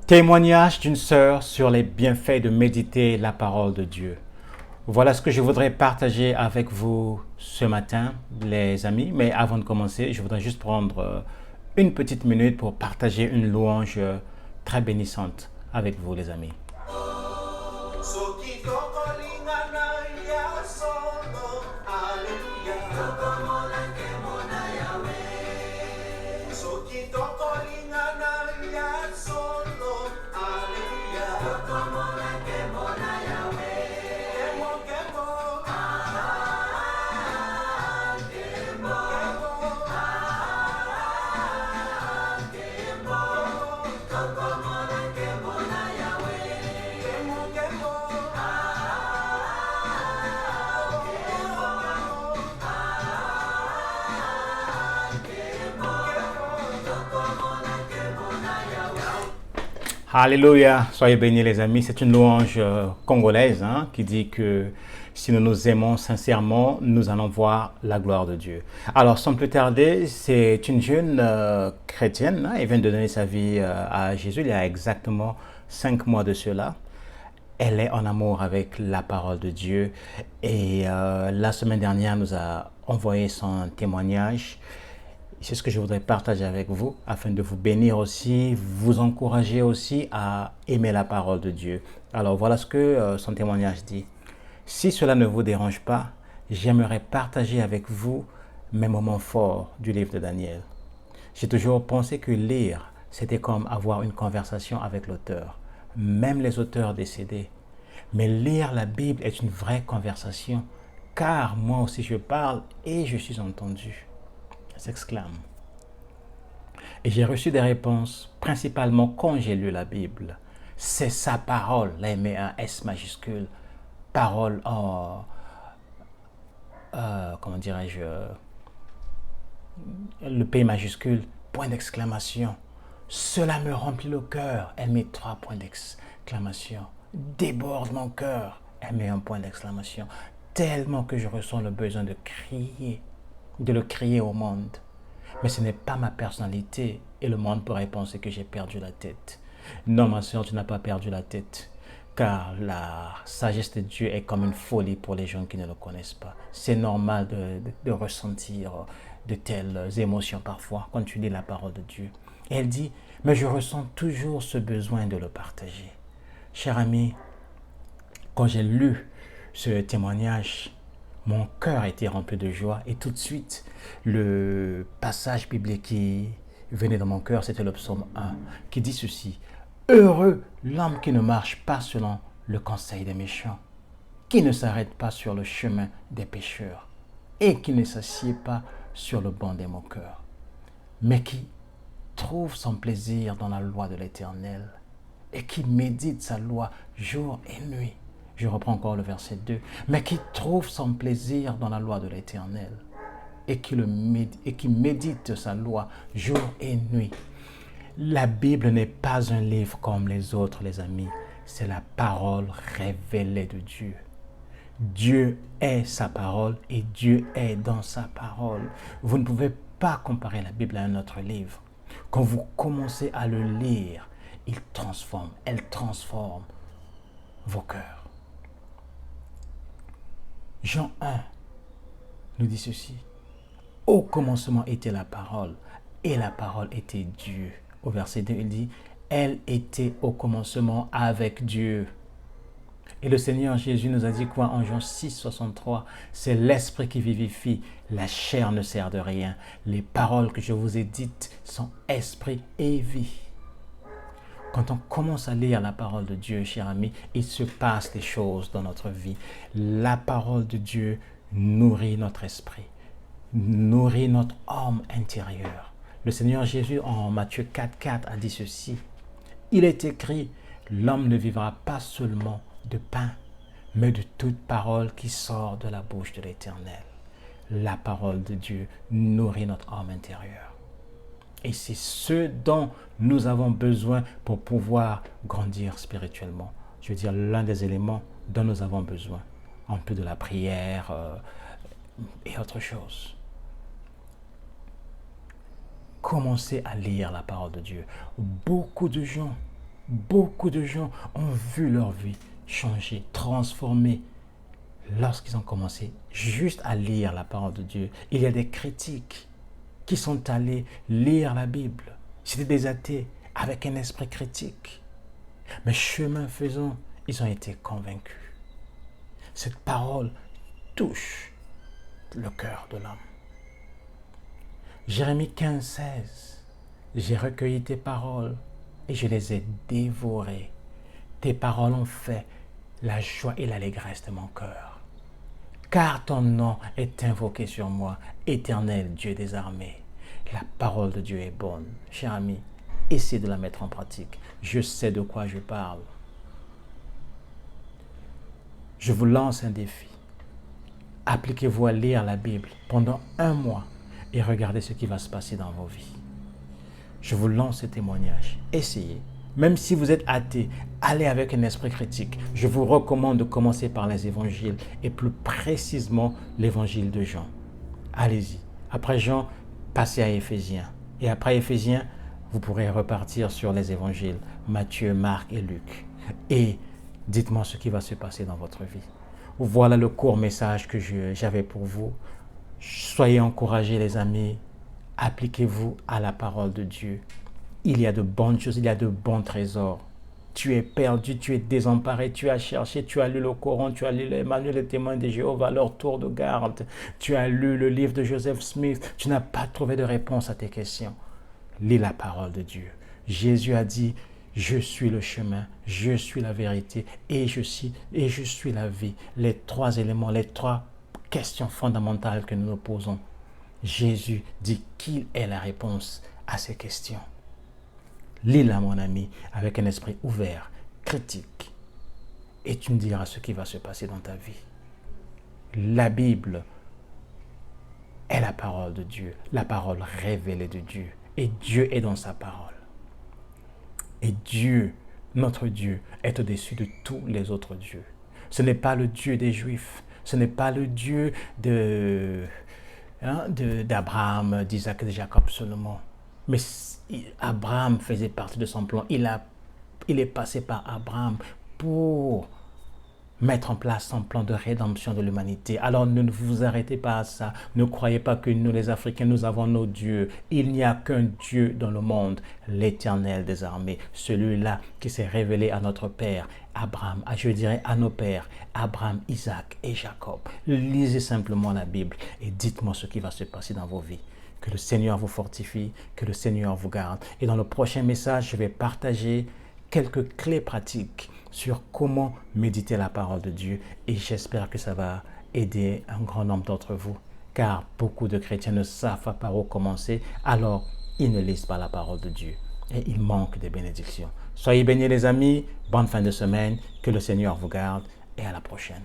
Témoignage d'une sœur sur les bienfaits de méditer la parole de Dieu. Voilà ce que je voudrais partager avec vous ce matin, les amis. Mais avant de commencer, je voudrais juste prendre une petite minute pour partager une louange très bénissante avec vous, les amis. Alléluia, soyez bénis les amis. C'est une louange congolaise qui dit que si nous nous aimons sincèrement, nous allons voir la gloire de Dieu. Alors sans plus tarder, c'est une jeune chrétienne, elle vient de donner sa vie à Jésus il y a exactement 5 mois de cela. Elle est en amour avec la parole de Dieu et la semaine dernière, elle nous a envoyé son témoignage. C'est ce que je voudrais partager avec vous afin de vous bénir aussi, vous encourager aussi à aimer la parole de Dieu. Alors voilà ce que son témoignage dit. Si cela ne vous dérange pas, j'aimerais partager avec vous mes moments forts du livre de Daniel. J'ai toujours pensé que lire, c'était comme avoir une conversation avec l'auteur, même les auteurs décédés. Mais lire la Bible est une vraie conversation, car moi aussi je parle et je suis entendu. S'exclame. Et j'ai reçu des réponses, principalement quand j'ai lu la Bible. C'est sa parole, là il met un S majuscule, parole en, comment dirais-je, le P majuscule, point d'exclamation. Cela me remplit le cœur, elle met 3 points d'exclamation. Déborde mon cœur, elle met un point d'exclamation. Tellement que je ressens le besoin de crier, de le crier au monde. Mais ce n'est pas ma personnalité et le monde pourrait penser que j'ai perdu la tête. Non, ma soeur, tu n'as pas perdu la tête. Car la sagesse de Dieu est comme une folie pour les gens qui ne le connaissent pas. C'est normal de ressentir de telles émotions parfois quand tu lis la parole de Dieu. Et elle dit, mais je ressens toujours ce besoin de le partager. Cher ami, quand j'ai lu ce témoignage, mon cœur a été rempli de joie et tout de suite, le passage biblique qui venait dans mon cœur, c'était le psaume 1 qui dit ceci. Heureux l'homme qui ne marche pas selon le conseil des méchants, qui ne s'arrête pas sur le chemin des pécheurs et qui ne s'assied pas sur le banc des moqueurs, mais qui trouve son plaisir dans la loi de l'Éternel et qui médite sa loi jour et nuit. Je reprends encore le verset 2. Mais qui trouve son plaisir dans la loi de l'Éternel et qui médite sa loi jour et nuit. La Bible n'est pas un livre comme les autres, les amis. C'est la parole révélée de Dieu. Dieu est sa parole et Dieu est dans sa parole. Vous ne pouvez pas comparer la Bible à un autre livre. Quand vous commencez à le lire, elle transforme vos cœurs. Jean 1 nous dit ceci. Au commencement était la parole, et la parole était Dieu. Au verset 2, il dit, elle était au commencement avec Dieu. Et le Seigneur Jésus nous a dit quoi en Jean 6, 63? C'est l'esprit qui vivifie, la chair ne sert de rien. Les paroles que je vous ai dites sont esprit et vie. Quand on commence à lire la parole de Dieu, cher ami, il se passe des choses dans notre vie. La parole de Dieu nourrit notre esprit, nourrit notre âme intérieure. Le Seigneur Jésus, en Matthieu 4, 4, a dit ceci. Il est écrit, l'homme ne vivra pas seulement de pain, mais de toute parole qui sort de la bouche de l'Éternel. La parole de Dieu nourrit notre âme intérieure. Et c'est ce dont nous avons besoin pour pouvoir grandir spirituellement. Je veux dire, l'un des éléments dont nous avons besoin, en plus de la prière et autre chose. Commencez à lire la parole de Dieu. Beaucoup de gens Beaucoup de gens ont vu leur vie changer, transformer lorsqu'ils ont commencé juste à lire la parole de Dieu. Il y a des critiques qui sont allés lire la Bible. C'était des athées avec un esprit critique. Mais chemin faisant, ils ont été convaincus. Cette parole touche le cœur de l'homme. Jérémie 15, 16. J'ai recueilli tes paroles et je les ai dévorées. Tes paroles ont fait la joie et l'allégresse de mon cœur. Car ton nom est invoqué sur moi, Éternel Dieu des armées. La parole de Dieu est bonne. Cher ami, essaie de la mettre en pratique. Je sais de quoi je parle. Je vous lance un défi. Appliquez-vous à lire la Bible pendant 1 mois et regardez ce qui va se passer dans vos vies. Je vous lance ce témoignage. Essayez. Même si vous êtes athée, allez avec un esprit critique. Je vous recommande de commencer par les évangiles et plus précisément l'évangile de Jean. Allez-y. Après Jean, passez à Éphésiens. Et après Éphésiens, vous pourrez repartir sur les évangiles Matthieu, Marc et Luc. Et dites-moi ce qui va se passer dans votre vie. Voilà le court message que j'avais pour vous. Soyez encouragés les amis. Appliquez-vous à la parole de Dieu. Il y a de bonnes choses, il y a de bons trésors. Tu es perdu, tu es désemparé, tu as cherché, tu as lu le Coran, tu as lu les manuels des témoins de Jéhovah, leur tour de garde. Tu as lu le livre de Joseph Smith. Tu n'as pas trouvé de réponse à tes questions. Lis la parole de Dieu. Jésus a dit, je suis le chemin, je suis la vérité et je suis la vie. Les 3 éléments, les 3 questions fondamentales que nous nous posons. Jésus dit qu'il est la réponse à ces questions. Lis-la, mon ami, avec un esprit ouvert, critique, et tu me diras ce qui va se passer dans ta vie. La Bible est la parole de Dieu, la parole révélée de Dieu, et Dieu est dans sa parole. Et Dieu, notre Dieu, est au-dessus de tous les autres dieux. Ce n'est pas le Dieu des Juifs, ce n'est pas le Dieu d'Abraham, d'Isaac et de Jacob seulement. Mais Abraham faisait partie de son plan. Il est passé par Abraham pour mettre en place son plan de rédemption de l'humanité. Alors ne vous arrêtez pas à ça. Ne croyez pas que nous les Africains, nous avons nos dieux. Il n'y a qu'un Dieu dans le monde, l'Éternel des armées. Celui-là qui s'est révélé à notre Père, Abraham, je dirais à nos pères, Abraham, Isaac et Jacob. Lisez simplement la Bible et dites-moi ce qui va se passer dans vos vies. Que le Seigneur vous fortifie, que le Seigneur vous garde. Et dans le prochain message, je vais partager quelques clés pratiques sur comment méditer la parole de Dieu. Et j'espère que ça va aider un grand nombre d'entre vous. Car beaucoup de chrétiens ne savent pas par où commencer, alors ils ne lisent pas la parole de Dieu. Et il manque des bénédictions. Soyez bénis les amis, bonne fin de semaine, que le Seigneur vous garde et à la prochaine.